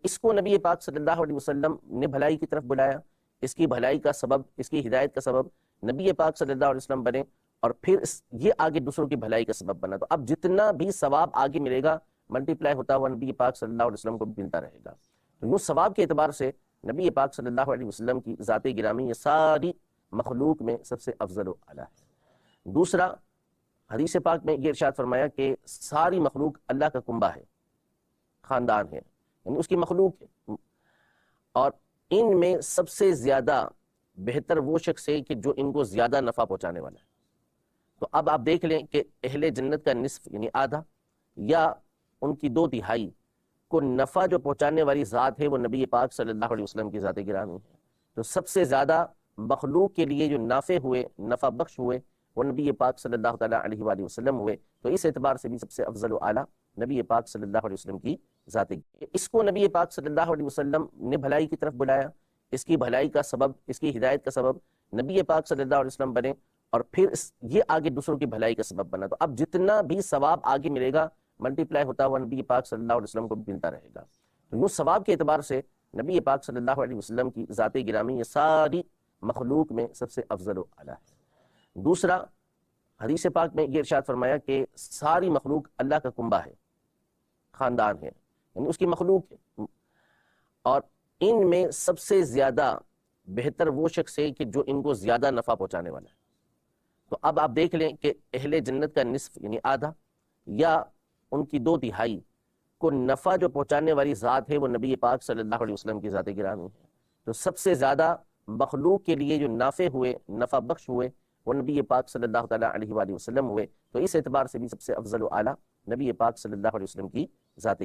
اس کو نبی پاک صلی اللہ علیہ وسلم نے بھلائی کی طرف بلایا، اس کی بھلائی کا سبب، اس کی ہدایت کا سبب نبی پاک صلی اللہ علیہ وسلم بنے، اور پھر یہ آگے دوسروں کی بھلائی کا سبب بنا۔ تو اب جتنا بھی ثواب آگے ملے گا ملٹی پلائی ہوتا ہوا نبی پاک صلی اللہ علیہ وسلم کو ملتا رہے گا۔ تو یوں ثواب کے اعتبار سے نبی پاک صلی اللہ علیہ وسلم کی ذات گرامی یہ ساری مخلوق میں سب سے افضل و اعلیٰ ہے۔ دوسرا، حدیث پاک میں یہ ارشاد فرمایا کہ ساری مخلوق اللہ کا کنبہ ہے، خاندان ہے، یعنی اس کی مخلوق ہے، اور ان میں سب سے زیادہ بہتر وہ شخص ہے کہ جو ان کو زیادہ نفع پہنچانے والا ہے۔ تو اب آپ دیکھ لیں کہ اہل جنت کا نصف یعنی آدھا یا ان کی 2/3 کو نفع جو پہنچانے والی ذات ہے وہ نبی پاک صلی اللہ علیہ وسلم کی ذات گرامی ہے۔ تو سب سے زیادہ مخلوق کے لیے جو نافع ہوئے، نفع بخش ہوئے، وہ نبی پاک صلی اللہ تعالیٰ علیہ وآلہ وسلم ہوئے۔ تو اس اعتبار سے بھی سب سے افضل و اعلیٰ نبی پاک صلی اللہ علیہ وسلم کی ذات۔ اس کو نبی پاک صلی اللہ علیہ وسلم نے بھلائی کی طرف بلایا، اس کی بھلائی کا سبب، اس کی ہدایت کا سبب نبی پاک صلی اللہ علیہ وسلم بنے، اور پھر یہ آگے دوسروں کی بھلائی کا سبب بنا۔ تو اب جتنا بھی ثواب آگے ملے گا ملٹی پلائی ہوتا ہوا نبی پاک صلی اللہ علیہ وسلم کو ملتا رہے گا۔ تو یوں ثواب کے اعتبار سے نبی پاک صلی اللہ علیہ وسلم کی ذات گرامی یہ ساری مخلوق میں سب سے افضل و اعلیٰ ہے۔ دوسرا، حدیث پاک میں یہ ارشاد فرمایا کہ ساری مخلوق اللہ کا کنبہ ہے، خاندان ہے، یعنی اس کی مخلوق ہے، اور ان میں سب سے زیادہ بہتر وہ شخص ہے کہ جو ان کو زیادہ نفع پہنچانے والا ہے۔ تو اب آپ دیکھ لیں کہ اہل جنت کا نصف یعنی آدھا یا ان کی 2/3 کو نفع جو پہنچانے والی ذات ہے وہ نبی پاک صلی اللہ علیہ وسلم کی ذات گرامی ہے۔ تو سب سے زیادہ مخلوق کے لیے جو نافع ہوئے، نفع بخش ہوئے، وہ نبی پاک صلی اللہ تعالیٰ علیہ وآلہ وسلم ہوئے۔ تو اس اعتبار سے بھی سب سے افضل و اعلیٰ نبی پاک صلی اللہ علیہ وسلم کی ذات